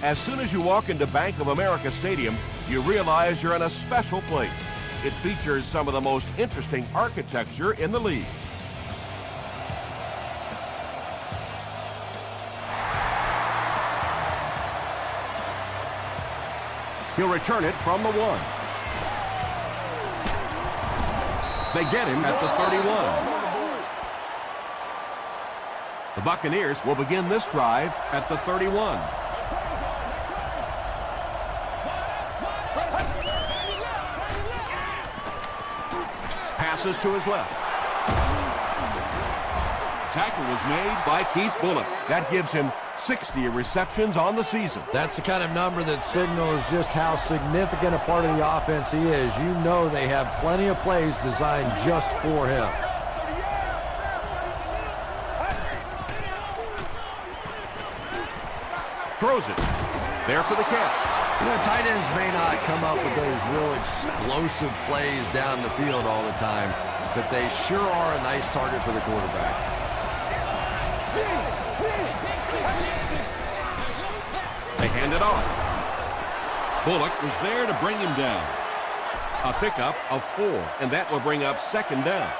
As soon as you walk into Bank of America Stadium, you realize you're in a special place. It features some of the most interesting architecture in the league. He'll return it from the 1. They get him at the 31. The Buccaneers will begin this drive at the 31. Passes to his left. Tackle was made by Keith Bullock. That gives him 60 receptions on the season. That's the kind of number that signals just how significant a part of the offense he is. You know they have plenty of plays designed just for him. Throws it. There for the catch. You know, tight ends may not come up with those real explosive plays down the field all the time, but they sure are a nice target for the quarterback. They hand it off. Bullock was there to bring him down. A pickup of 4, and that will bring up 2nd down.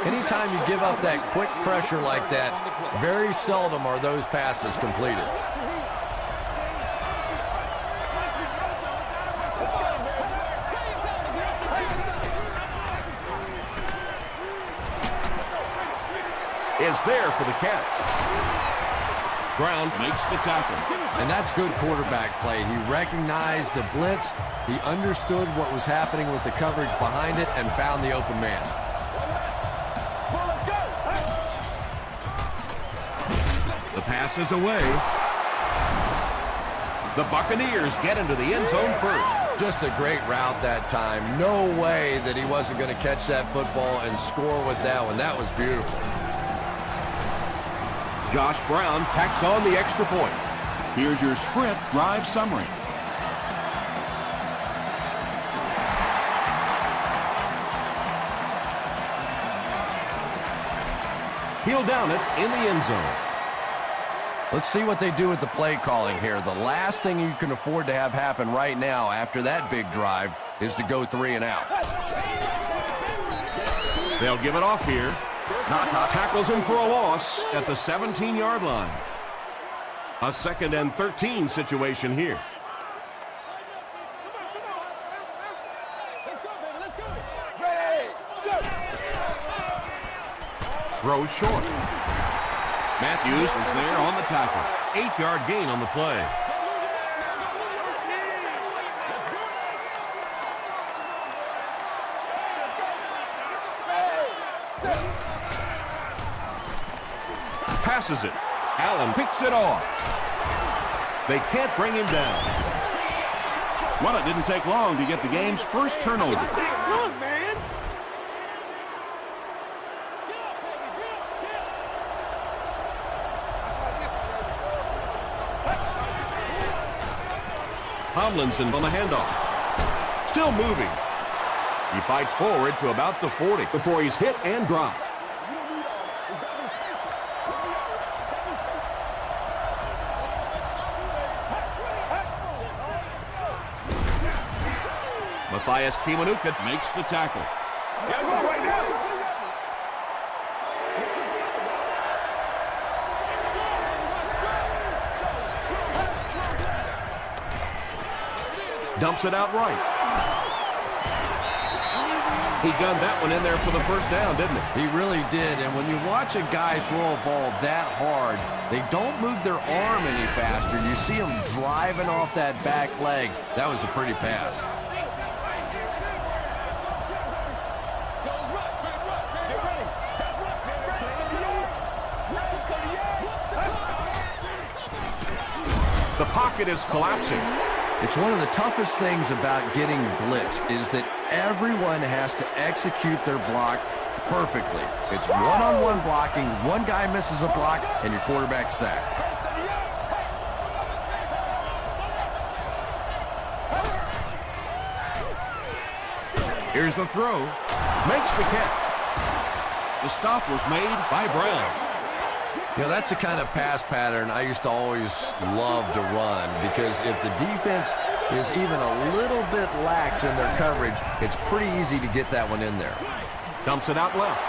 Anytime you give up that quick pressure like that, very seldom are those passes completed. Is there for the catch. Brown makes the tackle. And that's good quarterback play. He recognized the blitz, he understood what was happening with the coverage behind it, and found the open man. The pass is away. The Buccaneers get into the end zone first. Just a great route that time. No way that he wasn't going to catch that football and score with that one. That was beautiful. Josh Brown tacks on the extra point. Here's your sprint drive summary. He'll down it in the end zone. Let's see what they do with the play calling here. The last thing you can afford to have happen right now after that big drive is to go 3 and out. They'll give it off here. Tackles him for a loss at the 17-yard line. A 2nd and 13 situation here. Throws short. Matthews was there on the tackle. 8-yard gain on the play. Passes it. Allen picks it off. They can't bring him down. Well, it didn't take long to get the game's first turnover. Tomlinson on the handoff. Still moving. He fights forward to about the 40 before he's hit and dropped. Matthias Kiwanuka makes the tackle. Dumps it out right. He gunned that one in there for the first down, didn't he? He really did, and when you watch a guy throw a ball that hard, they don't move their arm any faster. You see him driving off that back leg. That was a pretty pass. The pocket is collapsing. It's one of the toughest things about getting blitzed is that everyone has to execute their block perfectly. It's one-on-one blocking. One guy misses a block, and your quarterback's sacked. Here's the throw. Makes the catch. The stop was made by Brown. You know, that's the kind of pass pattern I used to always love to run, because if the defense is even a little bit lax in their coverage, it's pretty easy to get that one in there. Dumps it out left.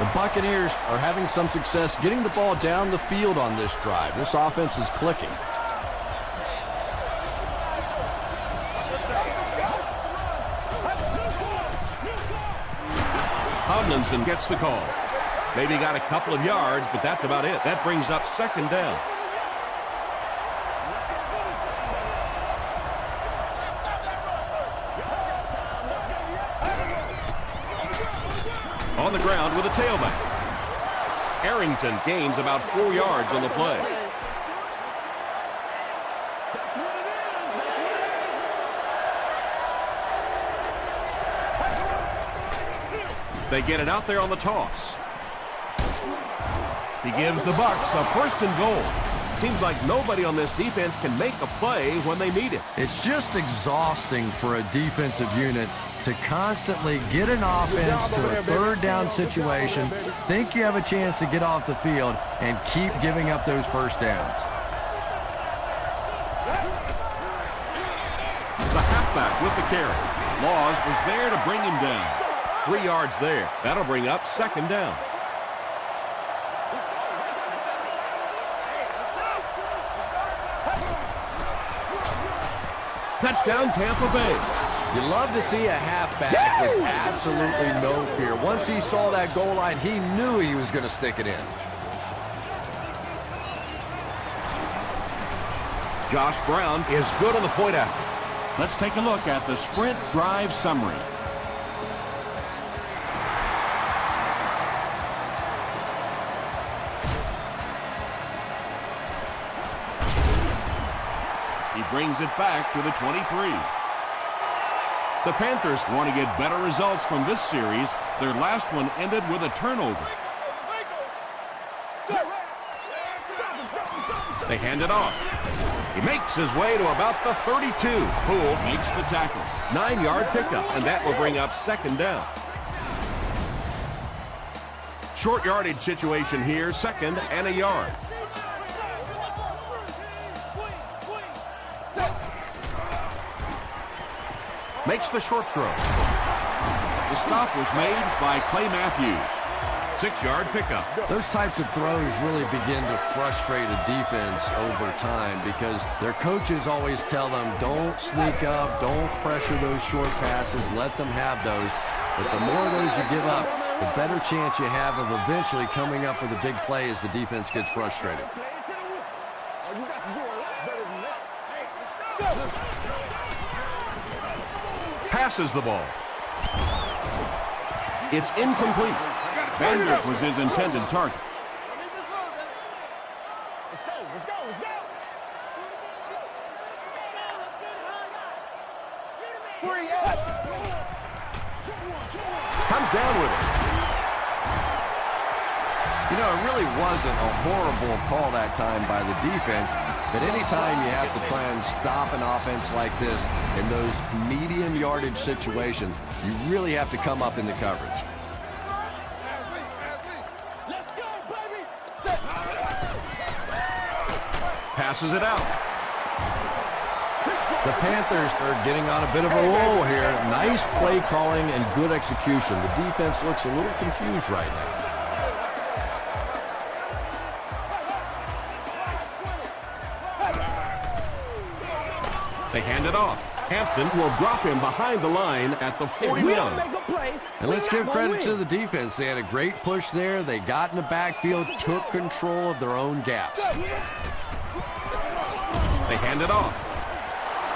The Buccaneers are having some success getting the ball down the field on this drive. This offense is clicking. Tomlinson gets the call. Maybe got a couple of yards, but that's about it. That brings up second down. On the ground with a tailback. Arrington gains about 4 yards on the play. They get it out there on the toss. He gives the Bucs a first and goal. Seems like nobody on this defense can make a play when they need it. It's just exhausting for a defensive unit to constantly get an offense to a third down situation, think you have a chance to get off the field, and keep giving up those first downs. The halfback with the carry. Laws was there to bring him down. 3 yards there. That'll bring up second down. Touchdown, Tampa Bay. You love to see a halfback with absolutely no fear. Once he saw that goal line, he knew he was going to stick it in. Josh Brown is good on the point after. Let's take a look at the sprint drive summary. He brings it back to the 23. The Panthers want to get better results from this series. Their last one ended with a turnover. They hand it off. He makes his way to about the 32. Poole makes the tackle. 9-yard pickup, and that will bring up second down. Short yardage situation here, second and a yard. Makes the short throw. The stop was made by Clay Matthews. 6-yard pickup. Those types of throws really begin to frustrate a defense over time, because their coaches always tell them, don't sneak up, don't pressure those short passes, let them have those. But the more of those you give up, the better chance you have of eventually coming up with a big play as the defense gets frustrated. Passes the ball. It's incomplete. Vandrick was his intended target. Let's go. Comes down with it. You know, it really wasn't a horrible call that time by the defense, but anytime you have to try and stop an offense like this in those medium yardage situations, you really have to come up in the coverage. Passes it out. The Panthers are getting on a bit of a roll here. Nice play calling and good execution. The defense looks a little confused right now. They hand it off. Hampton will drop him behind the line at the 41. And let's give credit to the defense. They had a great push there. They got in the backfield, took control of their own gaps. They hand it off.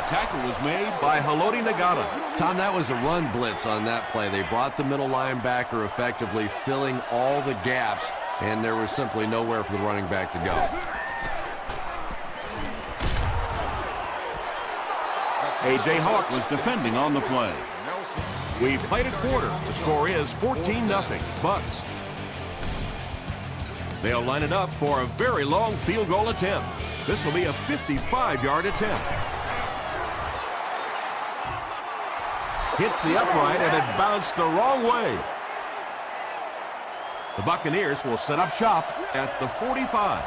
Tackle was made by Haloti Ngata. Tom, that was a run blitz on that play. They brought the middle linebacker effectively, filling all the gaps, and there was simply nowhere for the running back to go. A.J. Hawk was defending on the play. We played a quarter. The score is 14-0, Bucs. They'll line it up for a very long field goal attempt. This will be a 55-yard attempt. Hits the upright, and it bounced the wrong way. The Buccaneers will set up shop at the 45.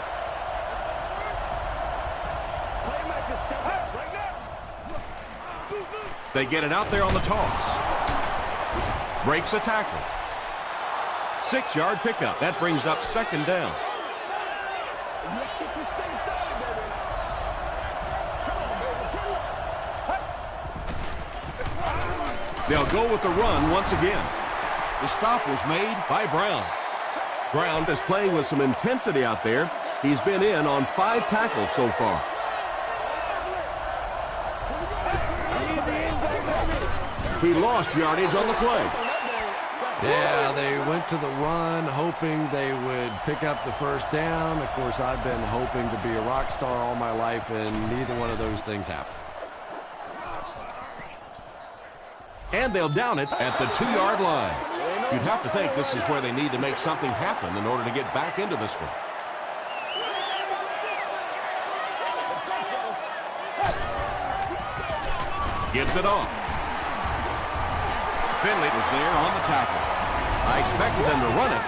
They get it out there on the toss. Breaks a tackle. 6-yard pickup. That brings up second down. They'll go with the run once again. The stop was made by Brown. Brown is playing with some intensity out there. He's been in on 5 tackles so far. He lost yardage on the play. Yeah, they went to the run, hoping they would pick up the first down. Of course, I've been hoping to be a rock star all my life, and neither one of those things happened. And they'll down it at the 2-yard line. You'd have to think this is where they need to make something happen in order to get back into this one. Gives it off. Finley was there on the tackle. I expected them to run it,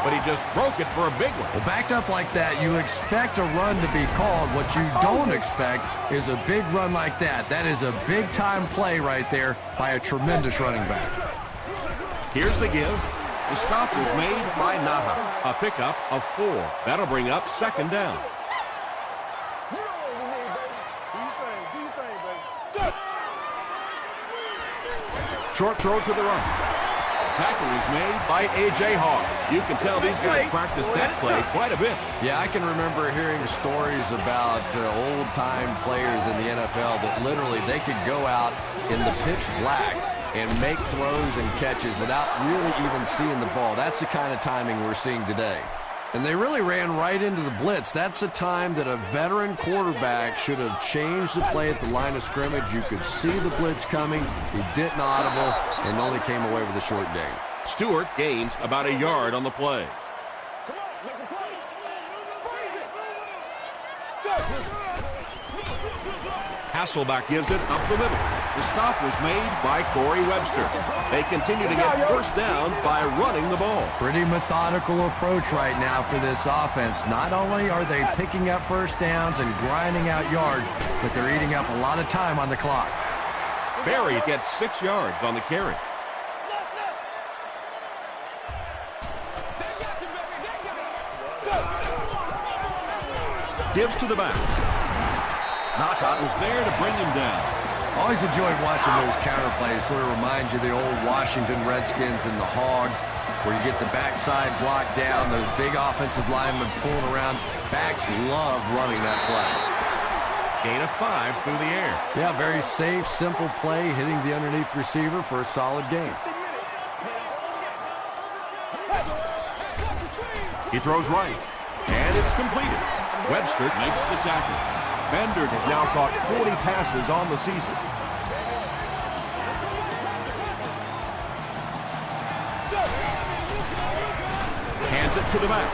but he just broke it for a big one. Well, backed up like that, you expect a run to be called. What you don't expect is a big run like that. That is a big-time play right there by a tremendous running back. Here's the give. The stop was made by Naha. A pickup of 4. That'll bring up second down. Short throw to the right. Tackle is made by A.J. Hawk. You can tell these guys practice that play quite a bit. Yeah, I can remember hearing stories about old-time players in the NFL that literally they could go out in the pitch black and make throws and catches without really even seeing the ball. That's the kind of timing we're seeing today. And they really ran right into the blitz. That's a time that a veteran quarterback should have changed the play at the line of scrimmage. You could see the blitz coming. He didn't audible and only came away with a short gain. Stewart gains about a yard on the play. Hasselback gives it up the middle. The stop was made by Corey Webster. They continue to get first downs by running the ball. Pretty methodical approach right now for this offense. Not only are they picking up first downs and grinding out yards, but they're eating up a lot of time on the clock. Berry gets 6 yards on the carry. Gives to the back. Knockout was there to bring him down. Always enjoyed watching those counter plays. Sort of reminds you of the old Washington Redskins and the Hogs, where you get the backside block down, those big offensive linemen pulling around. Backs love running that play. Gain of 5 through the air. Yeah, very safe, simple play, hitting the underneath receiver for a solid gain. He throws right, and it's completed. Webster makes the tackle. Bender has now caught 40 passes on the season. Hands it to the back.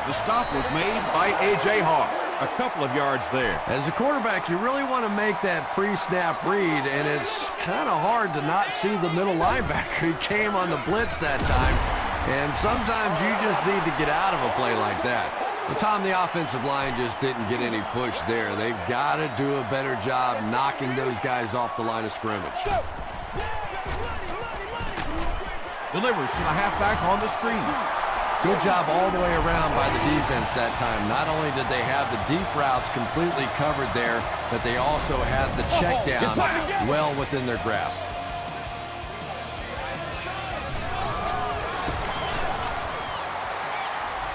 The stop was made by A.J. Hawk. A couple of yards there. As a quarterback, you really want to make that pre-snap read, and it's kind of hard to not see the middle linebacker. He came on the blitz that time, and sometimes you just need to get out of a play like that. But Tom, the offensive line just didn't get any push there. They've got to do a better job knocking those guys off the line of scrimmage. Delivers to the halfback on the screen. Good job all the way around by the defense that time. Not only did they have the deep routes completely covered there, but they also had the check down well within their grasp.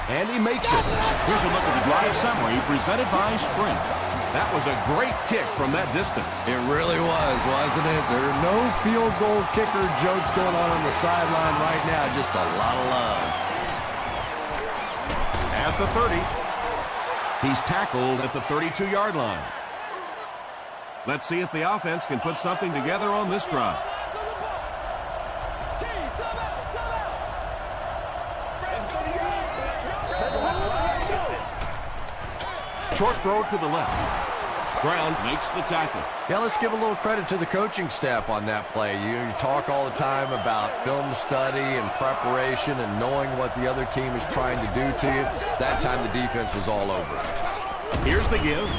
And he makes it. Here's a look at the drive summary presented by Sprint. That was a great kick from that distance. It really was, wasn't it? There are no field goal kicker jokes going on the sideline right now. Just a lot of love. At the 30. He's tackled at the 32-yard line. Let's see if the offense can put something together on this drive. Short throw to the left. Brown makes the tackle. Yeah, let's give a little credit to the coaching staff on that play. You talk all the time about film study and preparation and knowing what the other team is trying to do to you. That time the defense was all over. Here's the give.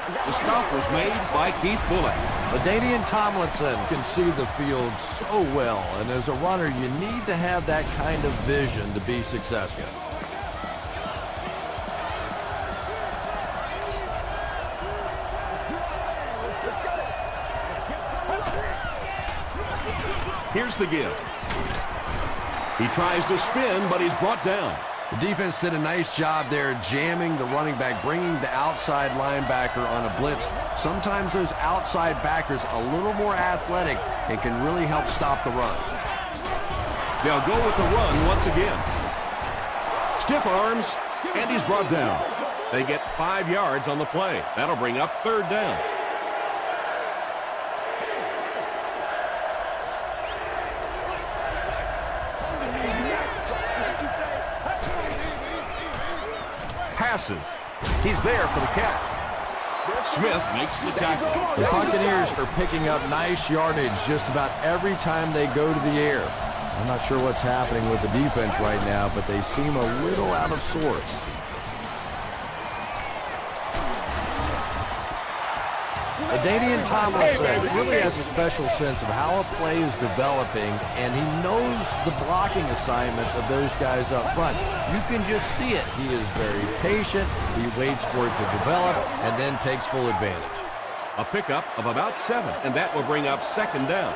The stop was made by Keith Bullock. LaDainian Tomlinson can see the field so well, and as a runner, you need to have that kind of vision to be successful. Here's the give. He tries to spin, but he's brought down. The defense did a nice job there jamming the running back, bringing the outside linebacker on a blitz. Sometimes those outside backers a little more athletic and can really help stop the run. They'll go with the run once again. Stiff arms, and he's brought down. They get 5 yards on the play. That'll bring up 3rd down. Passes. He's there for the catch. Smith makes the tackle. The Buccaneers are picking up nice yardage just about every time they go to the air. I'm not sure what's happening with the defense right now, but they seem a little out of sorts. LaDainian Tomlinson really has a special sense of how a play is developing, and he knows the blocking assignments of those guys up front. You can just see it. He is very patient. He waits for it to develop and then takes full advantage. A pickup of about 7, and that will bring up 2nd down.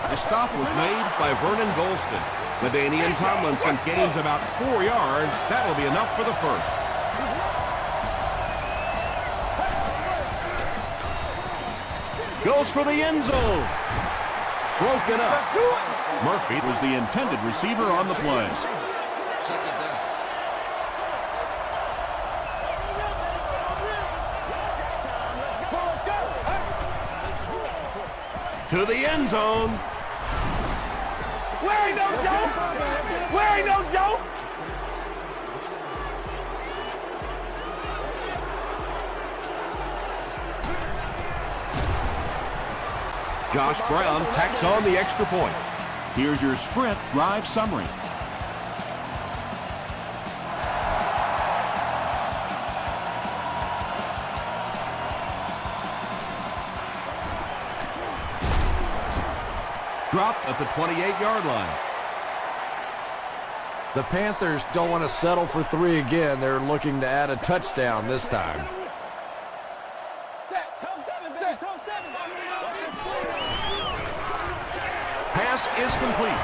The stop was made by Vernon Golston. LaDainian Tomlinson gains about 4 yards. That'll be enough for the first. Goes for the end zone. Broken up. Murphy was the intended receiver on the play. To the end zone. Where ain't no joke? Where ain't no joke? Josh Brown packs on the extra point. Here's your sprint drive summary. Dropped at the 28-yard line. The Panthers don't want to settle for 3 again. They're looking to add a touchdown this time. Pass is complete.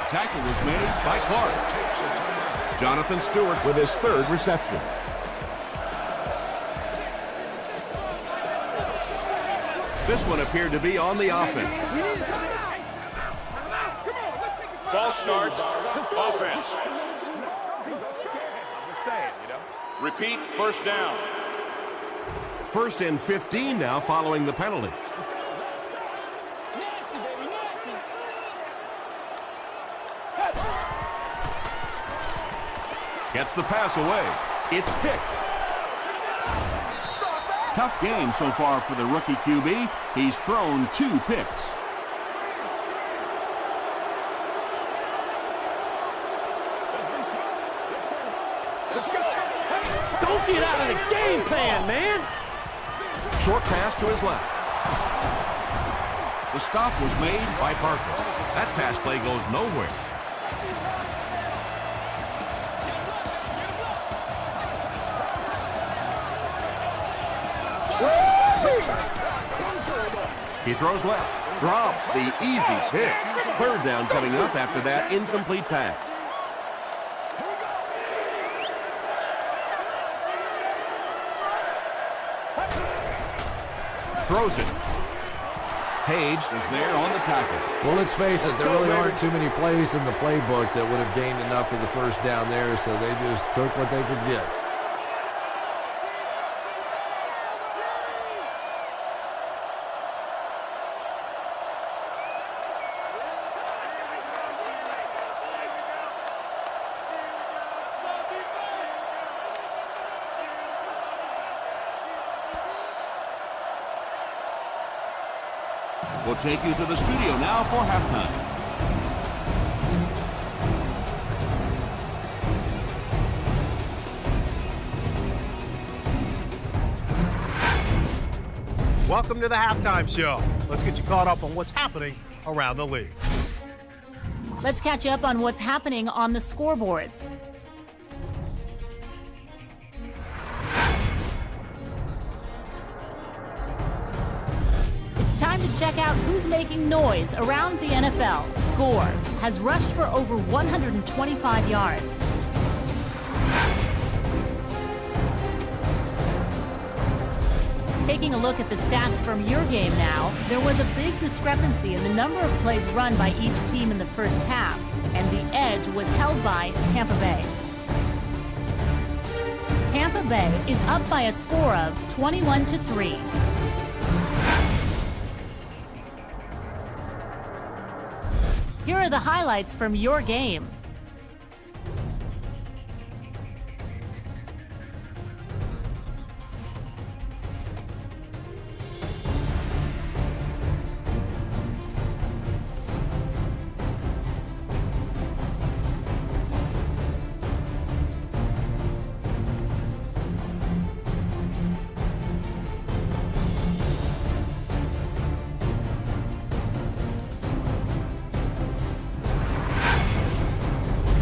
Tackle was made by Clark. Jonathan Stewart with his 3rd reception. This one appeared to be on the offense. False start, offense. Repeat, 1st down. 1st and 15 now following the penalty. Gets the pass away. It's picked. Tough game so far for the rookie QB. He's thrown 2 picks. Don't get out of the game plan, man. Short pass to his left. The stop was made by Parker. That pass play goes nowhere. He throws left. Drops the easy pick. 3rd down coming up after that incomplete pass. Throws it. Page is there on the tackle. Well, let's face it, there really aren't too many plays in the playbook that would have gained enough for the 1st down there, so they just took what they could get. We'll take you to the studio now for halftime. Welcome to the halftime show. Let's get you caught up on what's happening around the league. Let's catch you up on what's happening on the scoreboards. It's time to check out who's making noise around the NFL. Gore has rushed for over 125 yards. Taking a look at the stats from your game now, there was a big discrepancy in the number of plays run by each team in the first half, and the edge was held by Tampa Bay. Tampa Bay is up by a score of 21-3. Here are the highlights from your game.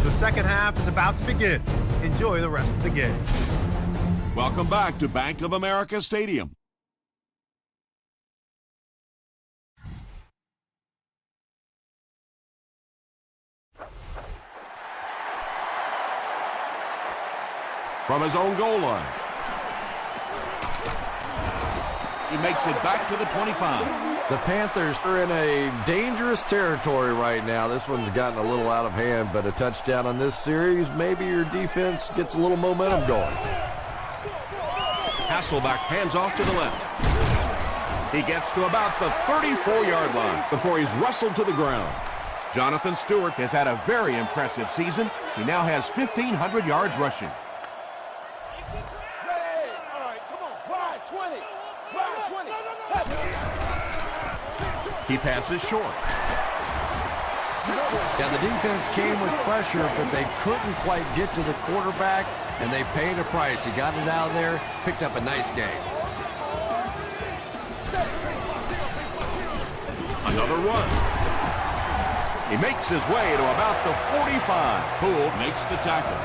The second half is about to begin. Enjoy the rest of the game. Welcome back to Bank of America Stadium. From his own goal line. He makes it back to the 25. The Panthers are in a dangerous territory right now. This one's gotten a little out of hand, but a touchdown on this series, maybe your defense gets a little momentum going. Hasselbeck hands off to the left. He gets to about the 34-yard line before he's wrestled to the ground. Jonathan Stewart has had a very impressive season. He now has 1,500 yards rushing. He passes short. Yeah, the defense came with pressure, but they couldn't quite get to the quarterback, and they paid a price. He got it out of there, picked up a nice game. Another run. He makes his way to about the 45. Poole makes the tackle.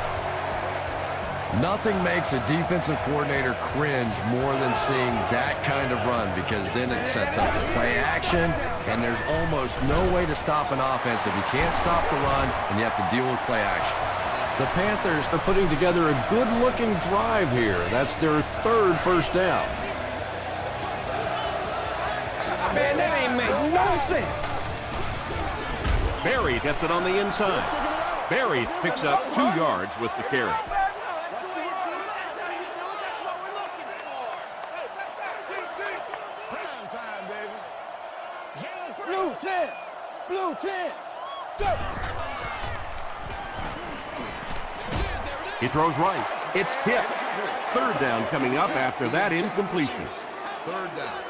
Nothing makes a defensive coordinator cringe more than seeing that kind of run, because then it sets up the play action, and there's almost no way to stop an offense if you can't stop the run and you have to deal with play action. The Panthers are putting together a good-looking drive here. That's their third first down. Man, that ain't make no sense. Berry gets it on the inside. Berry picks up 2 yards with the carry. Blue 10. Blue 10. Go. He throws right. It's tipped. Third down coming up after that incompletion. Third down.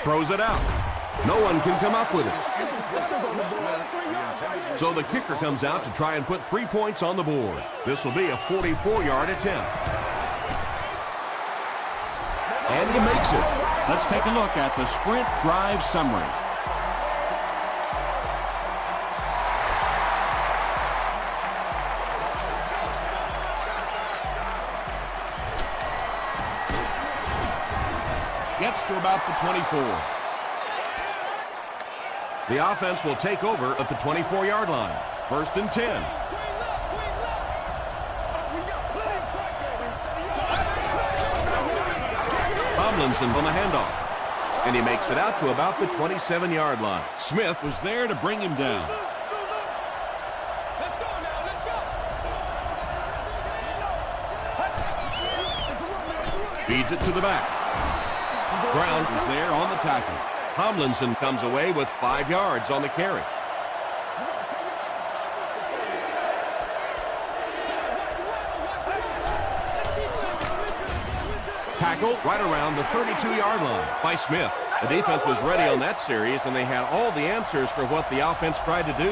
Throws it out. No one can come up with it. So the kicker comes out to try and put 3 points on the board. This will be a 44-yard attempt. And he makes it. Let's take a look at the sprint drive summary. Gets to about the 24. The offense will take over at the 24-yard line. First and 10. Tomlinson on the handoff. And he makes it out to about the 27-yard line. Smith was there to bring him down. Feeds it to the back. Brown is there on the tackle. Tomlinson comes away with 5 yards on the carry. tackle right around the 32-yard line by Smith. The defense was ready on that series, and they had all the answers for what the offense tried to do.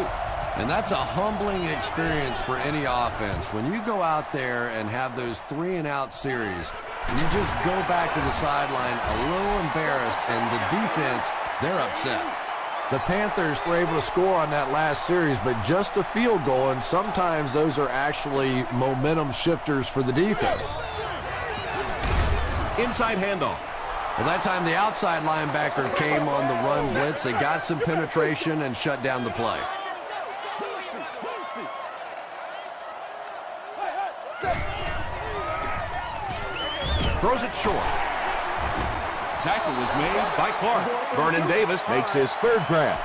And that's a humbling experience for any offense. When you go out there and have those 3-and-out series, you just go back to the sideline a little embarrassed, and the defense, they're upset. The Panthers were able to score on that last series, but just a field goal, and sometimes those are actually momentum shifters for the defense. Inside handoff. Well, that time the outside linebacker came on the run blitz. They got some penetration and shut down the play. Throws it short. Tackle was made by Clark. Vernon Davis makes his third grab.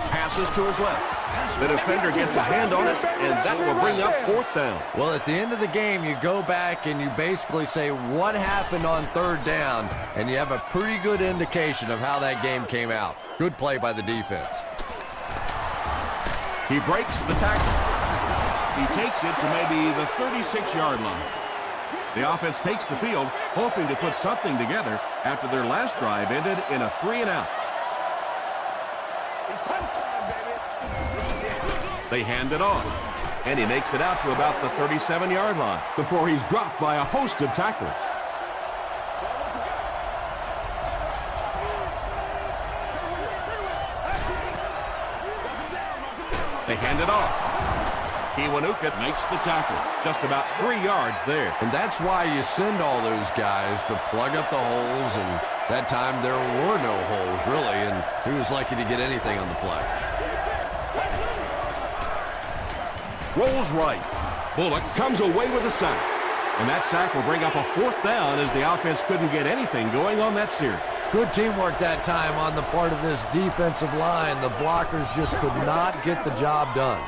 Passes to his left. The defender gets a hand on it, and that will bring up fourth down. Well, at the end of the game, you go back and you basically say what happened on third down, and you have a pretty good indication of how that game came out. Good play by the defense. He breaks the tackle. He takes it to maybe the 36-yard line. The offense takes the field, hoping to put something together after their last drive ended in a 3-and-out. They hand it off, and he makes it out to about the 37-yard line before he's dropped by a host of tacklers. They hand it off. Kiwanuka makes the tackle. Just about 3 yards there. And that's why you send all those guys to plug up the holes, and that time there were no holes, really, and he was lucky to get anything on the play. Rolls right. Bullock comes away with a sack. And that sack will bring up a fourth down as the offense couldn't get anything going on that series. Good teamwork that time on the part of this defensive line. The blockers just could not get the job done.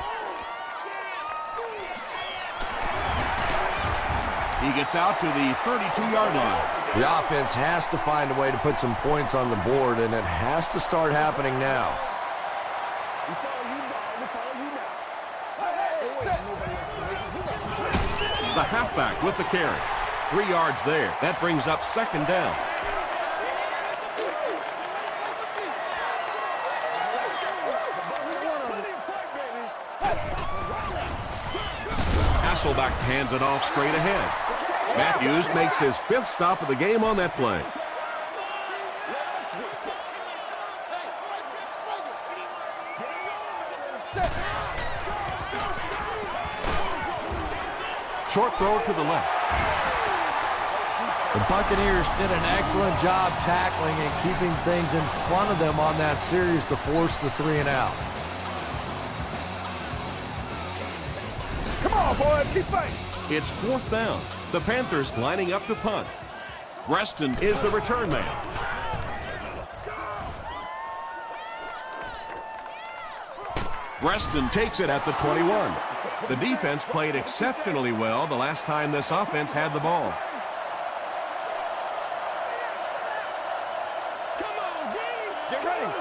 He gets out to the 32-yard line. The offense has to find a way to put some points on the board, and it has to start happening now. The halfback with the carry. 3 yards there. That brings up second down. Hasselbeck hands it off straight ahead. Matthews makes his 5th stop of the game on that play. Short throw to the left. The Buccaneers did an excellent job tackling and keeping things in front of them on that series to force the 3-and-out. Come on, boy, keep fighting. It's fourth down. The Panthers lining up to punt. Reston is the return man. Reston takes it at the 21. The defense played exceptionally well the last time this offense had the ball. Come on, D. Get ready.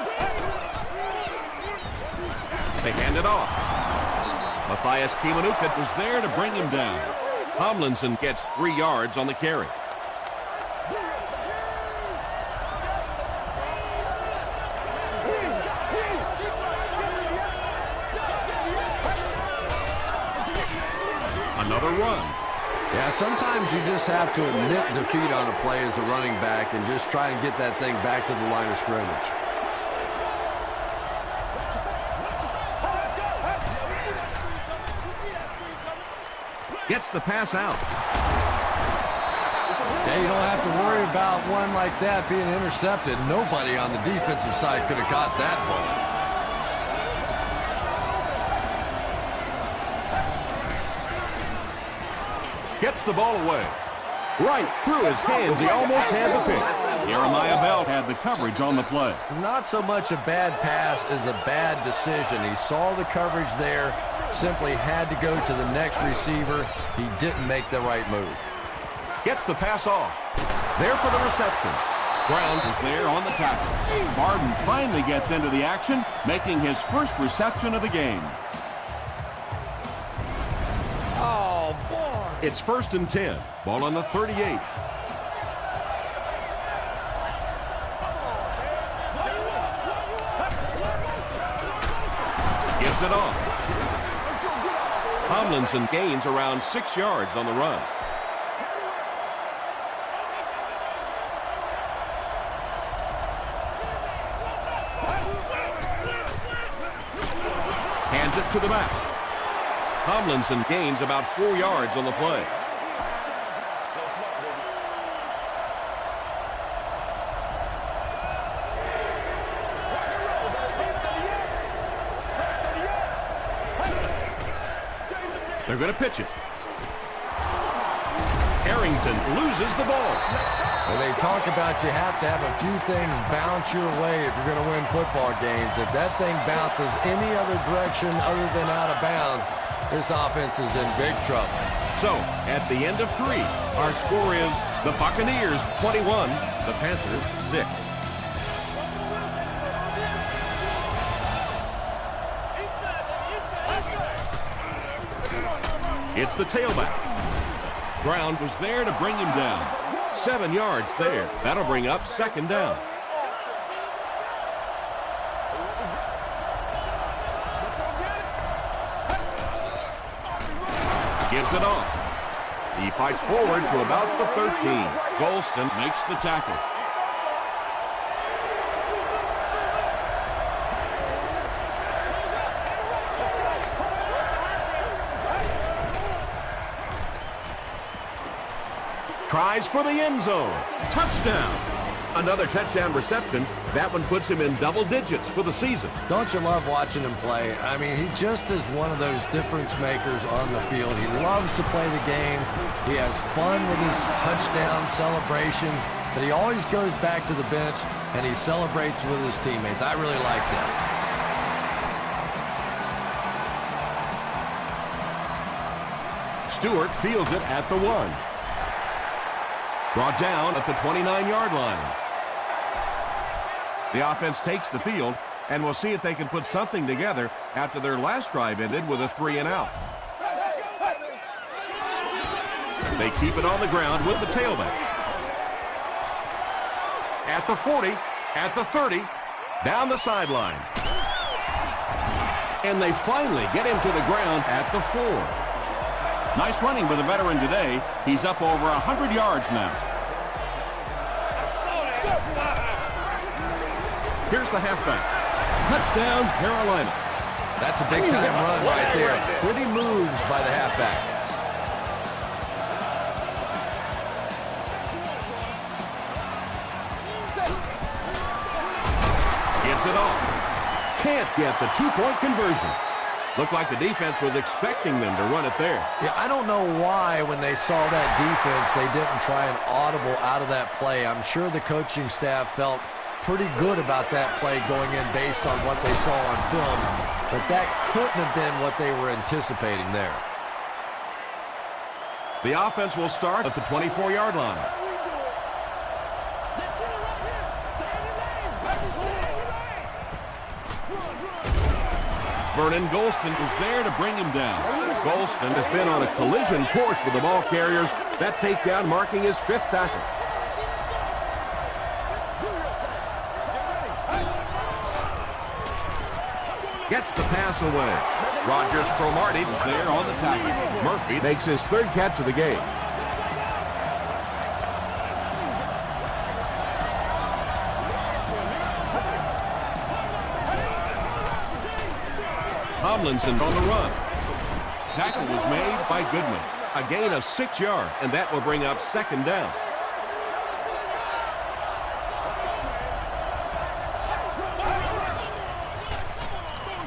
They hand it off. Matthias Kiwanuka was there to bring him down. Tomlinson gets 3 yards on the carry. Another run. Yeah, sometimes you just have to admit defeat on a play as a running back and just try and get that thing back to the line of scrimmage. Gets the pass out. Yeah, you don't have to worry about one like that being intercepted. Nobody on the defensive side could have caught that ball. Gets the ball away. Right through his hands. He almost had the pick. Jeremiah Bell had the coverage on the play. Not so much a bad pass as a bad decision. He saw the coverage there, simply had to go to the next receiver. He didn't make the right move. Gets the pass off. There for the reception. Brown is there on the tackle. Barden finally gets into the action, making his first reception of the game. Oh, boy. It's 1st and 10. Ball on the 38. Gives it off. Tomlinson gains around 6 yards on the run. Hands it to the back. Tomlinson gains about 4 yards on the play. They're going to pitch it. Harrington loses the ball. When they talk about you have to have a few things bounce your way if you're going to win football games. If that thing bounces any other direction other than out of bounds, this offense is in big trouble. So, at the end of 3, our score is the Buccaneers 21, the Panthers 6. It's the tailback. Brown was there to bring him down. 7 yards there. That'll bring up 2nd down. Gives it off. He fights forward to about the 13. Golston makes the tackle. Tries for the end zone. Touchdown. Another touchdown reception. That one puts him in double digits for the season. Don't you love watching him play? I mean, he just is one of those difference makers on the field. He loves to play the game. He has fun with his touchdown celebrations, but he always goes back to the bench and he celebrates with his teammates. I really like that. Stewart fields it at the 1. Brought down at the 29-yard line. The offense takes the field, and we'll see if they can put something together after their last drive ended with a 3-and-out. They keep it on the ground with the tailback. At the 40, at the 30, down the sideline. And they finally get him to the ground at the 4. Nice running by the veteran today. He's up over 100 yards now. Here's the halfback. Touchdown, Carolina. That's a big-time run right there. Pretty moves by the halfback. Gives it off. Can't get the 2-point conversion. Looked like the defense was expecting them to run it there. Yeah, I don't know why when they saw that defense, they didn't try an audible out of that play. I'm sure the coaching staff felt pretty good about that play going in based on what they saw on film, but that couldn't have been what they were anticipating there. The offense will start at the 24-yard line. Vernon Golston was there to bring him down. Golston has been on a collision course with the ball carriers. That takedown marking his 5th tackle. Gets the pass away. Rogers Cromartie was there on the tackle. Murphy makes his 3rd catch of the game. Tomlinson on the run. Tackle was made by Goodman. A gain of 6 yards, and that will bring up 2nd down.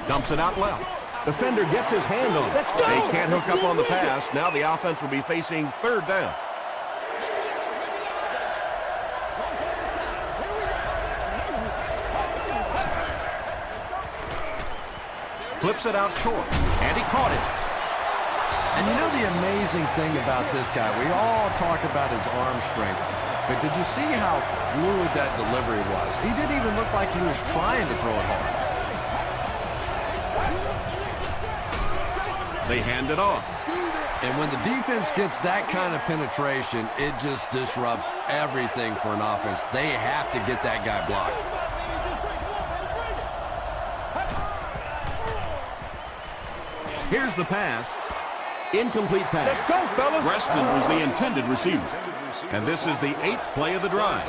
Dumps it out left. Defender gets his hand on it. They can't hook up on the pass. Now the offense will be facing 3rd down. Flips it out short, and he caught it. And you know the amazing thing about this guy, we all talk about his arm strength. but did you see how fluid that delivery was? He didn't even look like he was trying to throw it hard. They hand it off. And when the defense gets that kind of penetration, it just disrupts everything for an offense. They have to get that guy blocked. Here's the pass. Incomplete pass. Let's go, fellas. Preston was the intended receiver. And this is the 8th play of the drive.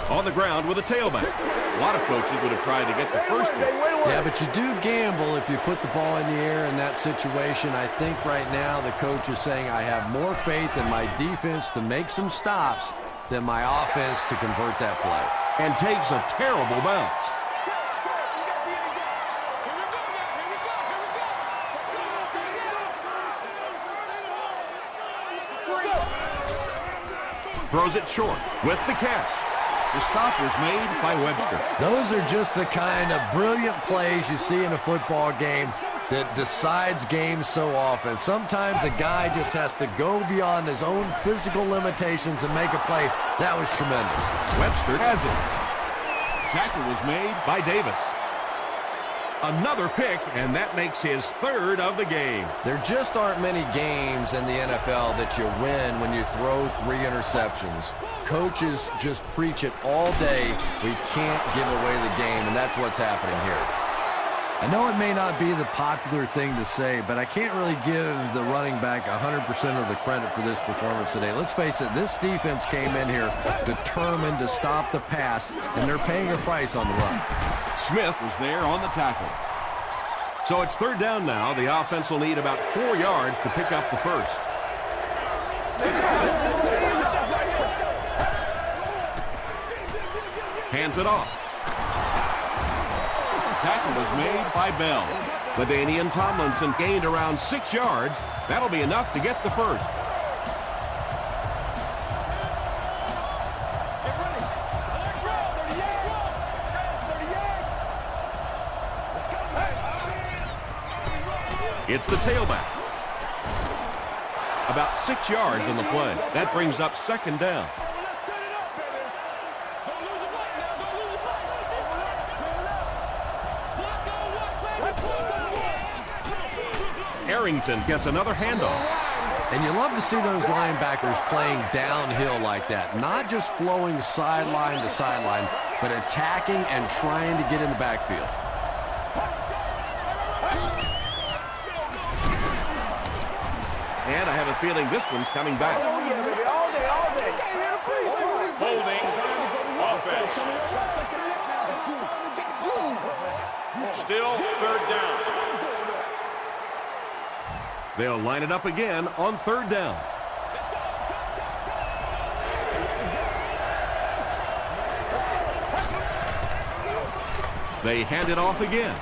On the ground with a tailback. A lot of coaches would have tried to get the first one. Yeah, but you do gamble if you put the ball in the air in that situation. I think right now the coach is saying I have more faith in my defense to make some stops than my offense to convert that play. And takes a terrible bounce. Throws it short with the catch. The stop was made by Webster. Those are just the kind of brilliant plays you see in a football game that decides games so often. Sometimes a guy just has to go beyond his own physical limitations and make a play. That was tremendous. Webster has it. Tackle was made by Davis. Another pick, and that makes his 3rd of the game. There just aren't many games in the NFL that you win when you throw 3 interceptions. Coaches just preach it all day. We can't give away the game, and that's what's happening here. I know it may not be the popular thing to say, but I can't really give the running back 100% of the credit for this performance today. Let's face it, this defense came in here determined to stop the pass, and they're paying a price on the run. Smith was there on the tackle. So it's 3rd down now. The offense will need about 4 yards to pick up the first. Hands it off. Tackle was made by Bell. LaDainian Tomlinson gained around 6 yards. That'll be enough to get the first. It's the tailback. About 6 yards on the play. That brings up 2nd down. Arrington gets another handoff. And you love to see those linebackers playing downhill like that. Not just flowing sideline to sideline, but attacking and trying to get in the backfield. And I have a feeling this one's coming back. Holding. Offense. Still 3rd down. They'll line it up again on 3rd down. They hand it off again.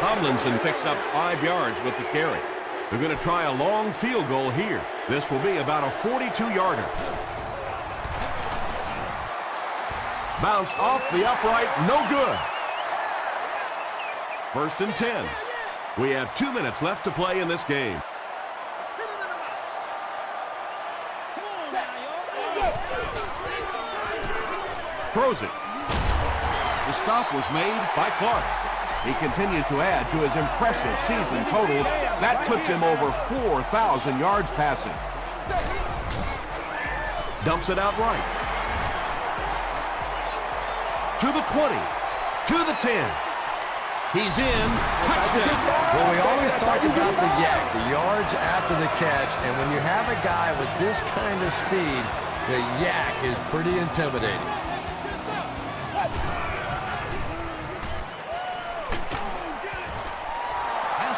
Tomlinson picks up 5 yards with the carry. They're going to try a long field goal here. This will be about a 42-yarder. Bounce off the upright, no good. 1st and 10. We have 2 minutes left to play in this game. Throws it. The stop was made by Clark. He continues to add to his impressive season total. That puts him over 4,000 yards passing. Dumps it out right. To the 20. To the 10. He's in. Touchdown. Well, we always talk about the yak, the yards after the catch, and when you have a guy with this kind of speed, the yak is pretty intimidating.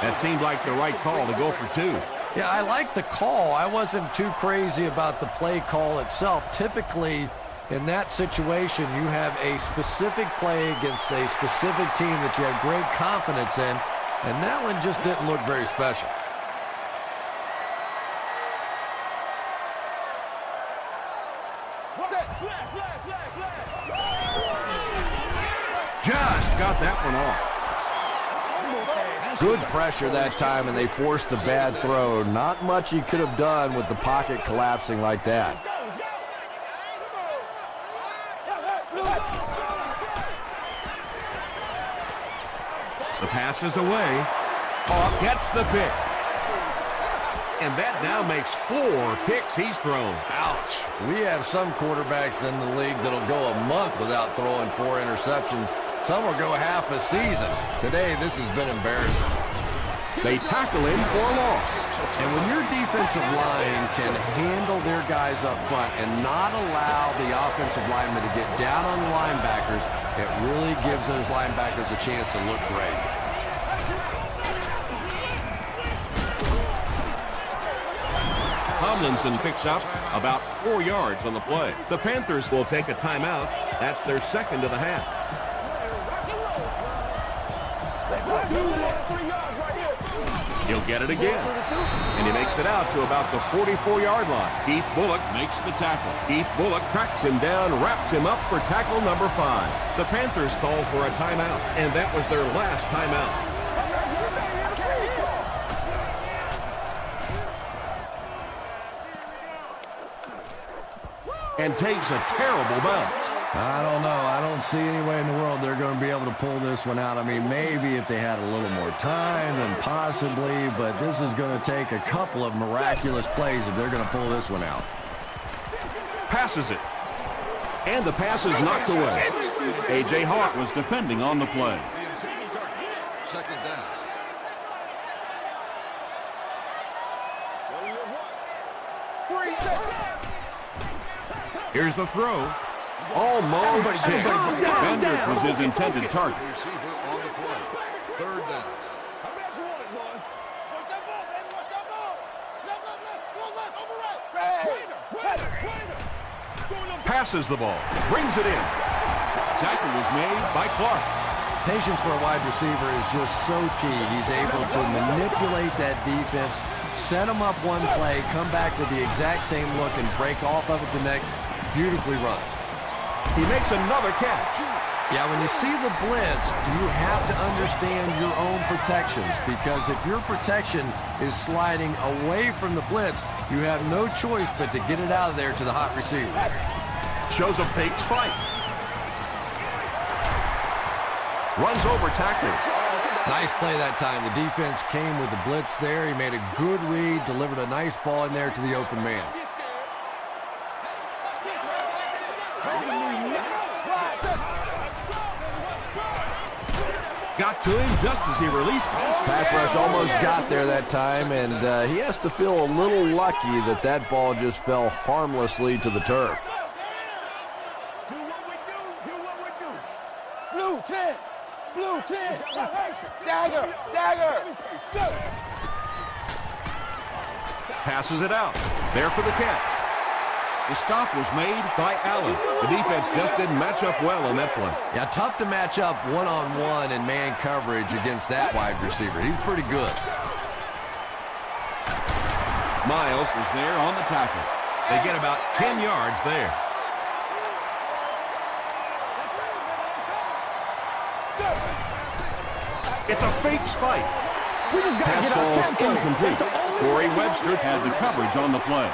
That seemed like the right call to go for 2. Yeah, I like the call. I wasn't too crazy about the play call itself. Typically, in that situation, you have a specific play against a specific team that you have great confidence in, and that one just didn't look very special. Just got that one off. Good pressure that time, and they forced the bad throw. Not much he could have done with the pocket collapsing like that. The pass is away. Hawk gets the pick. And that now makes 4 picks he's thrown. Ouch. We have some quarterbacks in the league that'll go a month without throwing 4 interceptions. Some will go half a season. Today, this has been embarrassing. They tackle him for a loss. And when your defensive line can handle their guys up front and not allow the offensive linemen to get down on the linebackers, it really gives those linebackers a chance to look great. Tomlinson picks up about 4 yards on the play. The Panthers will take a timeout. That's their second of the half. He'll get it again. And he makes it out to about the 44-yard line. Keith Bullock makes the tackle. Keith Bullock tracks him down, wraps him up for tackle number 5. The Panthers call for a timeout, and that was their last timeout. And takes a terrible bounce. I don't know. I don't see any way in the world they're going to be able to pull this one out. I mean, maybe if they had a little more time, then possibly, but this is going to take a couple of miraculous plays if they're going to pull this one out. Passes it. And the pass is knocked away. A.J. Hawk was defending on the play. Second down. Here's the throw. Almost hit. Bender was his intended target. Receiver on the play. Third down. Passes the ball. Brings it in. Tackle was made by Clark. Patience for a wide receiver is just so key. He's able to manipulate that defense, set them up one play, come back with the exact same look, and break off of it the next. Beautifully run. He makes another catch. Yeah, when you see the blitz, you have to understand your own protections, because if your protection is sliding away from the blitz, you have no choice but to get it out of there to the hot receiver. Shows a fake spike. Runs over tackler. Nice play that time. The defense came with the blitz there. He made a good read, delivered a nice ball in there to the open man. Got to him just as he released it. Pass rush almost got there that time, and he has to feel a little lucky that that ball just fell harmlessly to the turf. Do what we do. Blue 10. Blue 10. Dagger. Passes it out. There for the catch. The stop was made by Allen. The defense just didn't match up well on that play. Yeah, tough to match up one-on-one in man coverage against that wide receiver. He's pretty good. Miles is there on the tackle. They get about 10 yards there. It's a fake spike. Pass falls incomplete. Corey Webster had the coverage on the play.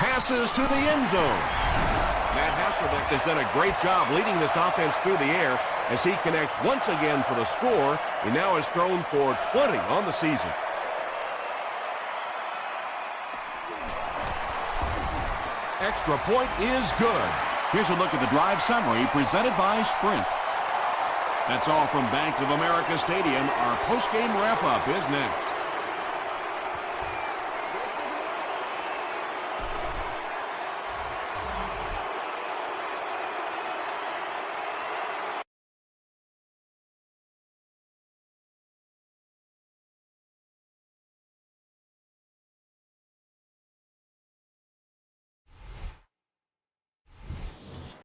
Passes to the end zone. Matt Hasselbeck has done a great job leading this offense through the air as he connects once again for the score. He now has thrown for 20 on the season. Extra point is good. Here's a look at the drive summary presented by Sprint. That's all from Bank of America Stadium. Our postgame wrap-up is next.